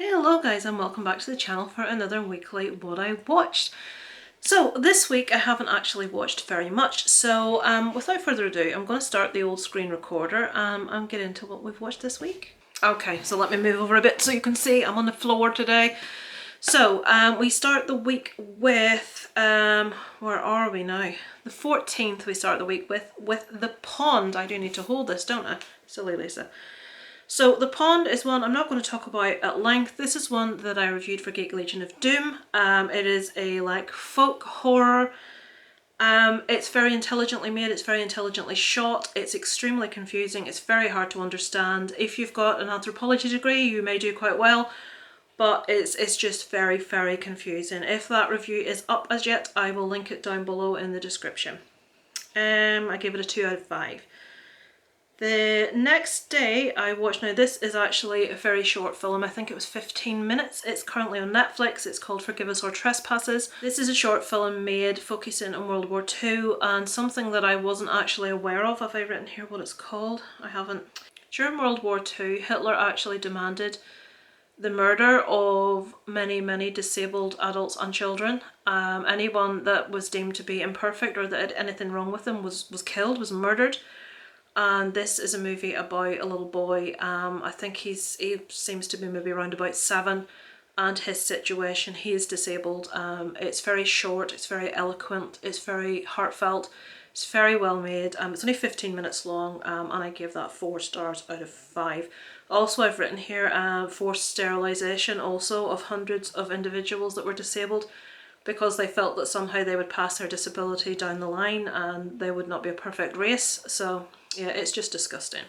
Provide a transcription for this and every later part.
Hello guys and welcome back to the channel for another weekly What I Watched. So this week I haven't actually watched very much, so without further ado I'm going to start the old screen recorder and get into what we've watched this week. Okay, so let me move over a bit so you can see I'm on the floor today. So we start the week with, where are we now? The 14th we start the week with The Pond. I do need to hold this, don't I? Silly Lisa. So The Pond is one I'm not going to talk about at length. This is one that I reviewed for Geek Legion of Doom. It is a folk horror. It's very intelligently made, it's very intelligently shot, it's extremely confusing, it's very hard to understand. If you've got an anthropology degree you may do quite well, but it's just very, very confusing. If that review is up as yet, I will link it down below in the description. I gave it a 2 out of 5. The next day I watched, now this is actually a very short film, I think it was 15 minutes. It's currently on Netflix, it's called Forgive Us Our Trespasses. This is a short film made focusing on World War II and something that I wasn't actually aware of. Have I written here what it's called? I haven't. During World War II, Hitler actually demanded the murder of many, many disabled adults and children. Anyone that was deemed to be imperfect or that had anything wrong with them was killed, was murdered. And this is a movie about a little boy. I think he seems to be maybe around about 7, and his situation. He is disabled. It's very short, it's very eloquent, it's very heartfelt, it's very well made. It's only 15 minutes long, and I gave that 4 stars out of 5. Also, I've written here forced sterilisation also of hundreds of individuals that were disabled, because they felt that somehow they would pass their disability down the line and they would not be a perfect race. So yeah, it's just disgusting.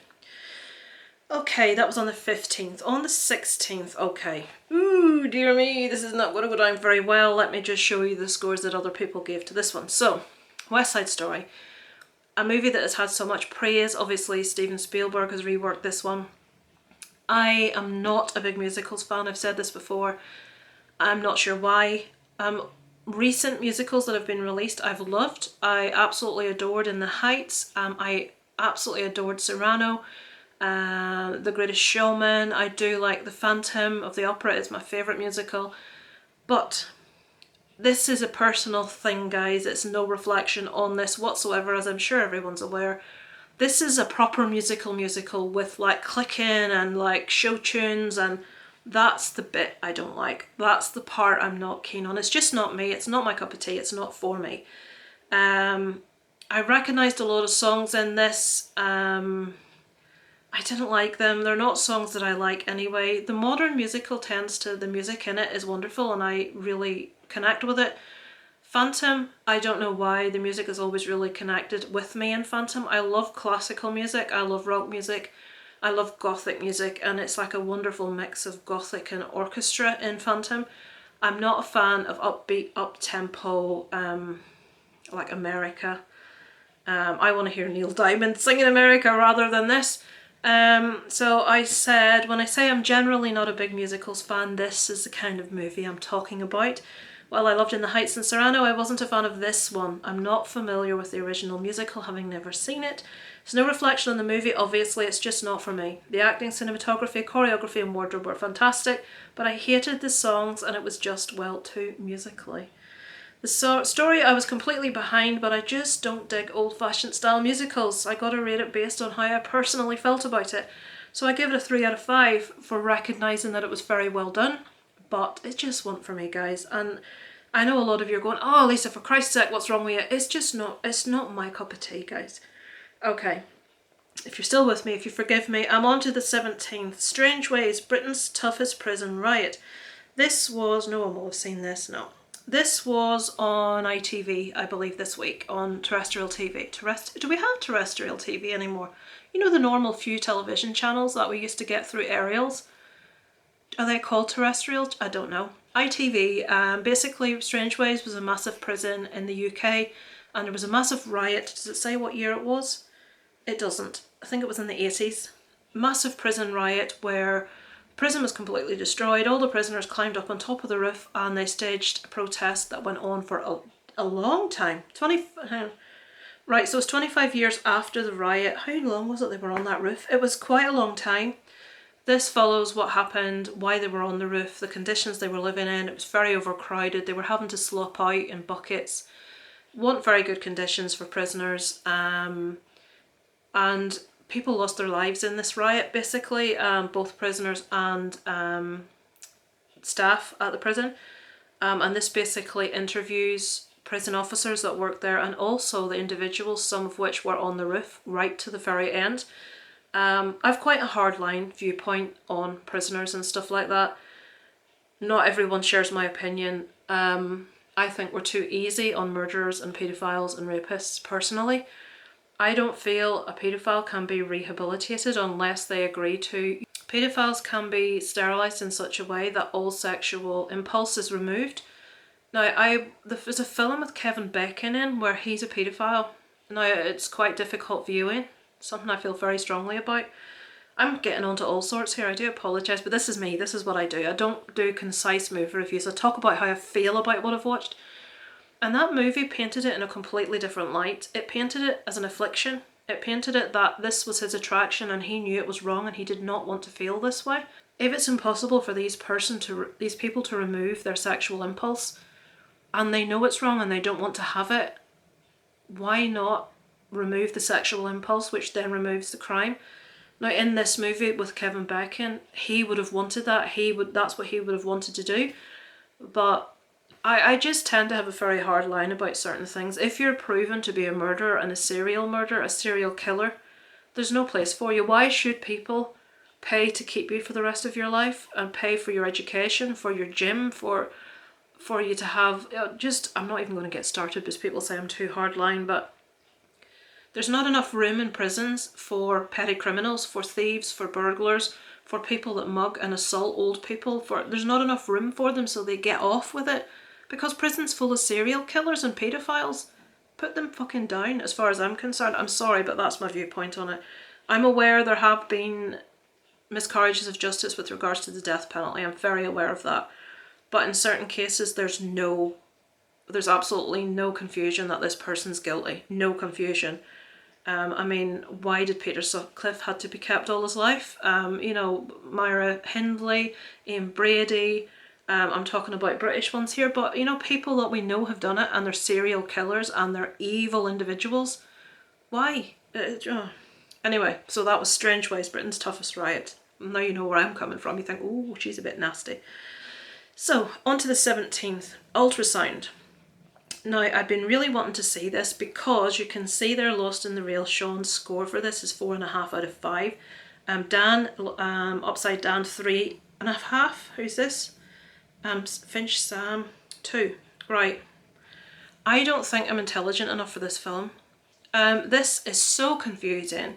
Okay, that was on the 15th. On the 16th, okay. Ooh, dear me, this is not going to go down very well. Let me just show you the scores that other people gave to this one. So, West Side Story. A movie that has had so much praise. Obviously, Steven Spielberg has reworked this one. I am not a big musicals fan. I've said this before. I'm not sure why. Recent musicals that have been released I've loved. I absolutely adored In the Heights. I absolutely adored Cyrano, The Greatest Showman. I do like The Phantom of the Opera, it's my favourite musical. But this is a personal thing, guys. It's no reflection on this whatsoever, as I'm sure everyone's aware. This is a proper musical with like clicking and like show tunes, and that's the bit I don't like. That's the part I'm not keen on. It's just not me. It's not my cup of tea. It's not for me. I recognised a lot of songs in this. I didn't like them. They're not songs that I like anyway. The modern musical tends to, the music in it is wonderful and I really connect with it. Phantom, I don't know why, the music is always really connected with me in Phantom. I love classical music, I love rock music, I love gothic music, and it's like a wonderful mix of gothic and orchestra in Phantom. I'm not a fan of upbeat, up-tempo, like America. I want to hear Neil Diamond singing America rather than this. So I said, when I say I'm generally not a big musicals fan, this is the kind of movie I'm talking about. While I loved In the Heights and Cyrano, I wasn't a fan of this one. I'm not familiar with the original musical, having never seen it. It's no reflection on the movie, obviously, it's just not for me. The acting, cinematography, choreography and wardrobe were fantastic, but I hated the songs and it was just, well, too musically. The story I was completely behind, but I just don't dig old-fashioned style musicals. I gotta rate it based on how I personally felt about it. So I give it a 3 out of 5 for recognising that it was very well done, but it just wasn't for me, guys. And I know a lot of you are going, oh Lisa, for Christ's sake, what's wrong with you? It's just not, it's not my cup of tea, guys. Okay, if you're still with me, if you forgive me, I'm on to the 17th. Strangeways, Britain's toughest prison riot. This was, no one will have seen this, no. This was on ITV, I believe, this week, on terrestrial TV. Do we have terrestrial TV anymore? You know the normal few television channels that we used to get through aerials? Are they called terrestrial? I don't know. ITV, basically Strangeways was a massive prison in the UK and there was a massive riot. Does it say what year it was? It doesn't. I think it was in the 80s. Massive prison riot where the prison was completely destroyed. All the prisoners climbed up on top of the roof and they staged a protest that went on for a long time. Right, so it's 25 years after the riot. How long was it they were on that roof? It was quite a long time. This follows what happened, why they were on the roof, the conditions they were living in. It was very overcrowded. They were having to slop out in buckets. Weren't very good conditions for prisoners. And people lost their lives in this riot, basically, both prisoners and staff at the prison. And this basically interviews prison officers that worked there and also the individuals, some of which were on the roof right to the very end. I've quite a hardline viewpoint on prisoners and stuff like that. Not everyone shares my opinion. I think we're too easy on murderers and paedophiles and rapists personally. I don't feel a paedophile can be rehabilitated unless they agree to. Paedophiles can be sterilised in such a way that all sexual impulse is removed. Now, there's a film with Kevin Bacon in where he's a paedophile. Now, it's quite difficult viewing. Something I feel very strongly about. I'm getting onto all sorts here, I do apologise, but this is me, this is what I do. I don't do concise movie reviews, I talk about how I feel about what I've watched. And that movie painted it in a completely different light. It painted it as an affliction. It painted it that this was his attraction and he knew it was wrong and he did not want to feel this way. If it's impossible for these people to remove their sexual impulse and they know it's wrong and they don't want to have it, why not remove the sexual impulse, which then removes the crime? Now, in this movie with Kevin Bacon, he would have wanted that. That's what he would have wanted to do. But I just tend to have a very hard line about certain things. If you're proven to be a murderer and a serial murderer, a serial killer, there's no place for you. Why should people pay to keep you for the rest of your life and pay for your education, for your gym, for you to have, I'm not even going to get started because people say I'm too hardline, but there's not enough room in prisons for petty criminals, for thieves, for burglars, for people that mug and assault old people. There's not enough room for them, so they get off with it. Because prison's full of serial killers and paedophiles. Put them fucking down, as far as I'm concerned. I'm sorry, but that's my viewpoint on it. I'm aware there have been miscarriages of justice with regards to the death penalty. I'm very aware of that. But in certain cases, there's absolutely no confusion that this person's guilty. No confusion. I mean, why did Peter Sutcliffe had to be kept all his life? Myra Hindley, Ian Brady, I'm talking about British ones here, but people that we know have done it and they're serial killers and they're evil individuals. Why? Anyway, so that was Strangeways, Britain's toughest riot. Now you know where I'm coming from. You think, oh, she's a bit nasty. So, on to the 17th, Ultrasound. Now, I've been really wanting to see this because you can see they're Lost in the Rail. Sean's score for this is 4.5 out of 5. Dan, Upside Down, 3.5. Who's this? Finch Sam, 2. Right. I don't think I'm intelligent enough for this film. This is so confusing.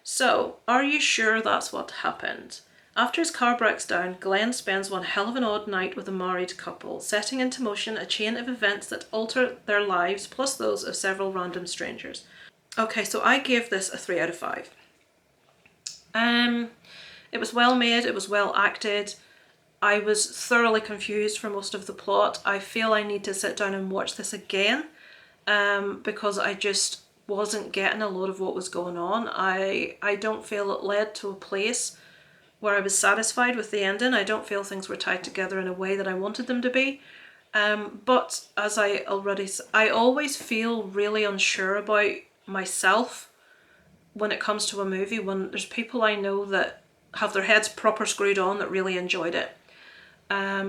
So, are you sure that's what happened? After his car breaks down, Glenn spends one hell of an odd night with a married couple, setting into motion a chain of events that alter their lives, plus those of several random strangers. Okay, so I gave this a 3 out of 5. It was well made, it was well acted. I was thoroughly confused for most of the plot. I feel I need to sit down and watch this again because I just wasn't getting a lot of what was going on. I don't feel it led to a place where I was satisfied with the ending. I don't feel things were tied together in a way that I wanted them to be. But as I always feel really unsure about myself when it comes to a movie, when there's people I know that have their heads proper screwed on that really enjoyed it.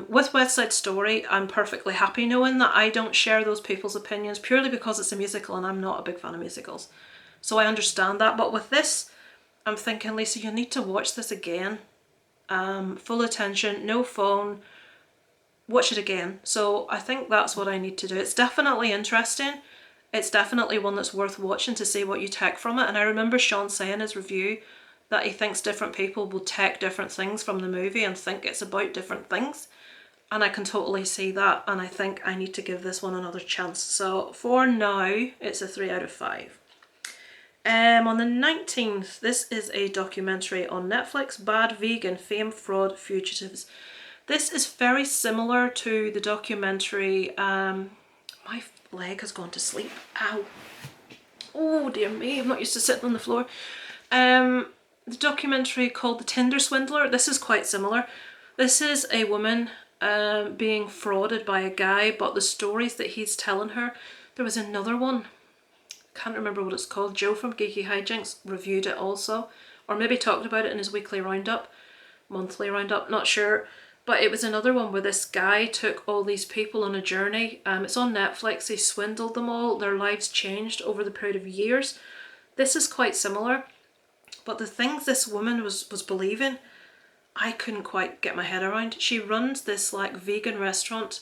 With West Side Story, I'm perfectly happy knowing that I don't share those people's opinions purely because it's a musical and I'm not a big fan of musicals. So I understand that, but with this, I'm thinking, Lisa, you need to watch this again. Full attention, no phone, watch it again. So I think that's what I need to do. It's definitely interesting. It's definitely one that's worth watching to see what you take from it. And I remember Sean saying in his review that he thinks different people will take different things from the movie and think it's about different things. And I can totally see that. And I think I need to give this one another chance. So for now, it's a 3 out of 5. On the 19th, this is a documentary on Netflix, Bad Vegan, Fame, Fraud, Fugitives. This is very similar to the documentary, my leg has gone to sleep, ow. Oh dear me, I'm not used to sitting on the floor. the documentary called The Tinder Swindler. This is quite similar. This is a woman being frauded by a guy, but the stories that he's telling her. There was another one, can't remember what it's called. Joe from Geeky Hijinks reviewed it also, or maybe talked about it in his weekly roundup, monthly roundup, not sure. But it was another one where this guy took all these people on a journey. It's on Netflix. He swindled them all. Their lives changed over the period of years. This is quite similar, but the things this woman was believing, I couldn't quite get my head around. She runs this like vegan restaurant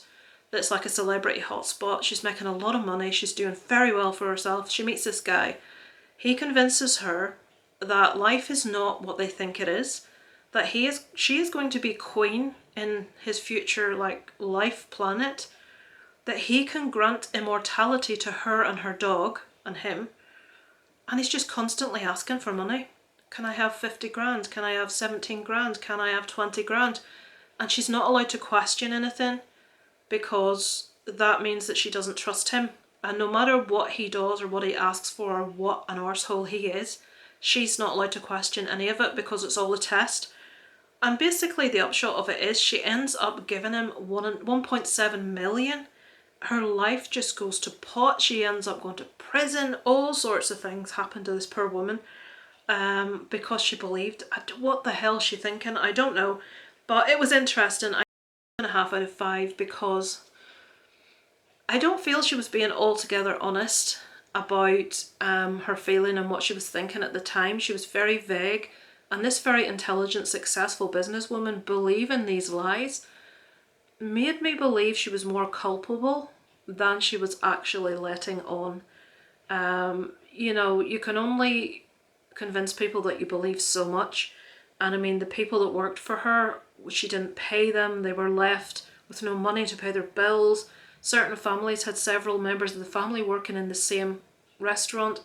that's like a celebrity hotspot. She's making a lot of money. She's doing very well for herself. She meets this guy. He convinces her that life is not what they think it is, that she is going to be queen in his future like life planet, that he can grant immortality to her and her dog and him, and he's just constantly asking for money. Can I have 50 grand? Can I have 17 grand? Can I have 20 grand? And she's not allowed to question anything because that means that she doesn't trust him. And no matter what he does or what he asks for or what an arsehole he is, she's not allowed to question any of it because it's all a test. And basically the upshot of it is she ends up giving him 1.7 million. Her life just goes to pot. She ends up going to prison. All sorts of things happen to this poor woman. Because she believed. What the hell is she thinking? I don't know, but it was interesting. I 2.5 out of 5 because I don't feel she was being altogether honest about her feeling and what she was thinking at the time. She was very vague, and this very intelligent, successful businesswoman believing these lies made me believe she was more culpable than she was actually letting on. You know, you can only convince people that you believe so much. And I mean, the people that worked for her, she didn't pay them. They were left with no money to pay their bills. Certain families had several members of the family working in the same restaurant.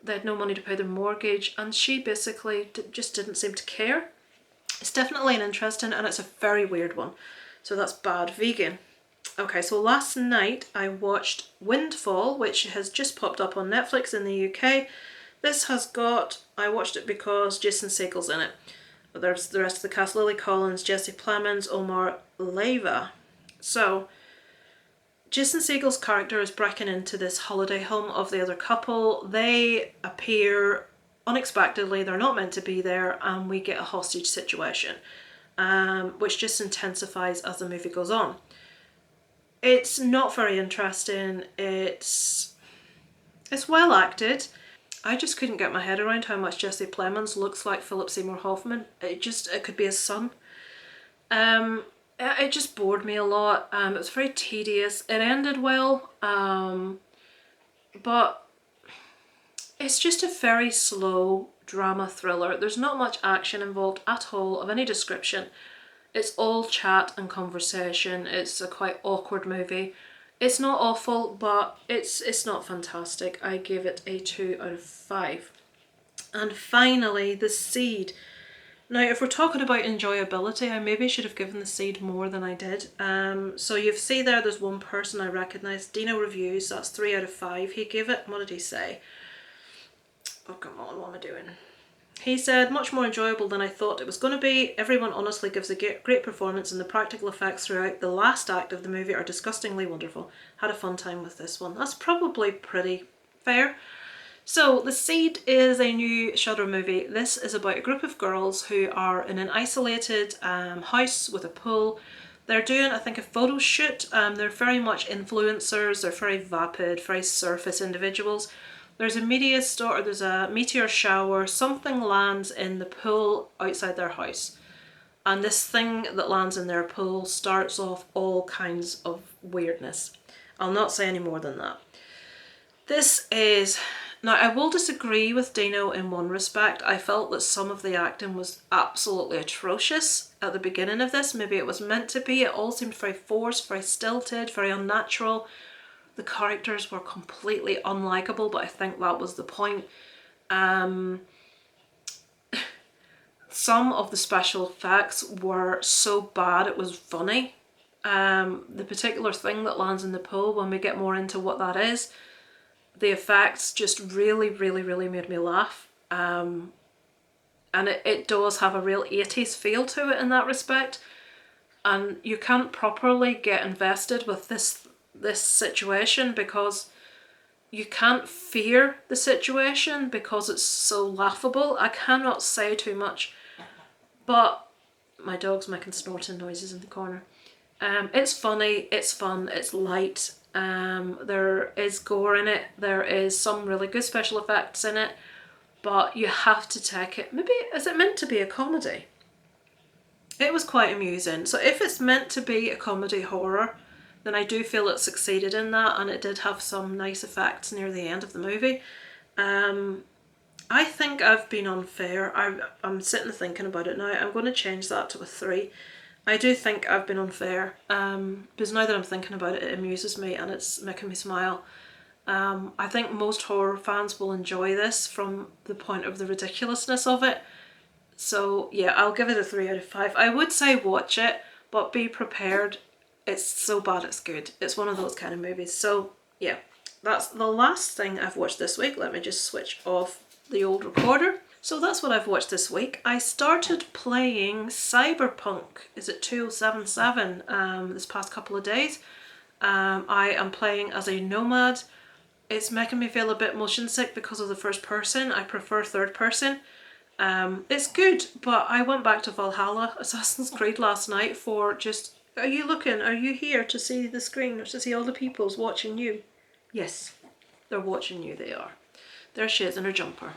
They had no money to pay their mortgage, and she basically just didn't seem to care. It's definitely an interesting, and it's a very weird one. So that's bad vegan. Okay, so last night I watched Windfall, which has just popped up on Netflix in the UK. This has got, I watched it because Jason Segel's in it. There's the rest of the cast: Lily Collins, Jesse Plemons, Omar Leyva. So Jason Segel's character is breaking into this holiday home of the other couple. They appear unexpectedly, they're not meant to be there, and we get a hostage situation, which just intensifies as the movie goes on. It's not very interesting. It's well acted. I just couldn't get my head around how much Jesse Plemons looks like Philip Seymour Hoffman. It could be his son. It just bored me a lot. It was very tedious. It ended well, but it's just a very slow drama thriller. There's not much action involved at all of any description. It's all chat and conversation. It's a quite awkward movie. It's not awful, but it's not fantastic. I give it a 2 out of 5. And finally, The Seed. Now, if we're talking about enjoyability, I maybe should have given The Seed more than I did. So you see there's one person I recognise, Dino Reviews, that's 3 out of 5. He gave it, what did he say? Oh, come on, what am I doing? He said, much more enjoyable than I thought it was going to be. Everyone honestly gives a great performance, and the practical effects throughout the last act of the movie are disgustingly wonderful. Had a fun time with this one. That's probably pretty fair. So The Seed is a new Shudder movie. This is about a group of girls who are in an isolated house with a pool. They're doing, I think, a photo shoot. They're very much influencers. They're very vapid, very surface individuals. There's a meteor shower, something lands in the pool outside their house. And this thing that lands in their pool starts off all kinds of weirdness. I'll not say any more than that. Now I will disagree with Dino in one respect. I felt that some of the acting was absolutely atrocious at the beginning of this. Maybe it was meant to be. It all seemed very forced, very stilted, very unnatural. The characters were completely unlikable, but I think that was the point. Some of the special effects were so bad it was funny. The particular thing that lands in the pool, when we get more into what that is, the effects just really, really, really made me laugh. and it does have a real 80s feel to it in that respect, and you can't properly get invested with this situation because you can't fear the situation because it's so laughable. I cannot say too much, but my dog's making snorting noises in the corner. It's funny, it's fun, it's light. There is gore in it, there is some really good special effects in it, but you have to take it. Maybe, is it meant to be a comedy? It was quite amusing. So if it's meant to be a comedy horror, then I do feel it succeeded in that, and it did have some nice effects near the end of the movie. I think I've been unfair. I'm sitting thinking about it now. I'm going to change that to a 3. I do think I've been unfair, because now that I'm thinking about it, it amuses me and it's making me smile. I think most horror fans will enjoy this from the point of the ridiculousness of it. So yeah, I'll give it a 3 out of 5. I would say watch it, but be prepared. It's so bad it's good. It's one of those kind of movies. So yeah, that's the last thing I've watched this week. Let me just switch off the old recorder. So that's what I've watched this week. I started playing Cyberpunk, is it 2077, this past couple of days. I am playing as a nomad. It's making me feel a bit motion sick because of the first person. I prefer third person. It's good, but I went back to Valhalla, Assassin's Creed, last night for just... Are you looking? Are you here to see the screen or to see all the people's watching you? Yes, they're watching you, they are. There she is in her jumper.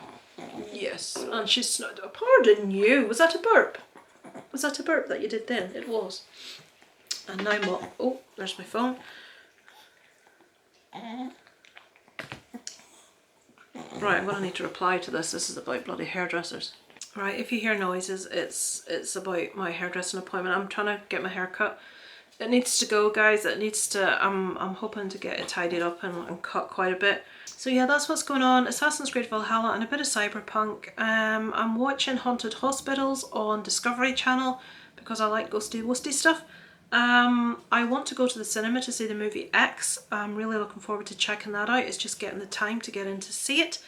Yes, and she's... Pardon you, was that a burp? Was that a burp that you did then? It was. And now oh, there's my phone. Right, I'm going to need to reply to this. This is about bloody hairdressers. Right, if you hear noises, it's about my hairdressing appointment. I'm trying to get my hair cut. It needs to go, guys. It needs to... I'm hoping to get it tidied up and cut quite a bit. So yeah, that's what's going on. Assassin's Creed Valhalla and a bit of Cyberpunk. I'm watching Haunted Hospitals on Discovery Channel because I like ghosty stuff. I want to go to the cinema to see the movie X. I'm really looking forward to checking that out. It's just getting the time to get in to see it.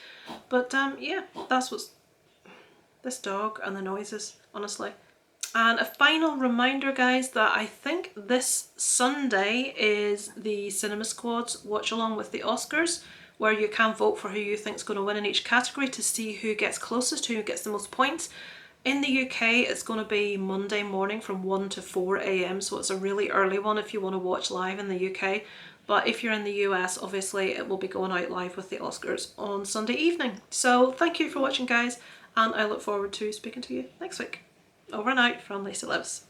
But yeah, that's what's... This dog and the noises, honestly. And a final reminder, guys, that I think this Sunday is the Cinema Squad's watch along with the Oscars, where you can vote for who you think is going to win in each category to see who gets closest, who gets the most points. In the UK, it's going to be Monday morning from 1 to 4 AM, so it's a really early one if you want to watch live in the UK. But if you're in the US, obviously it will be going out live with the Oscars on Sunday evening. So thank you for watching, guys, and I look forward to speaking to you next week. Over and out from Lisa Lives.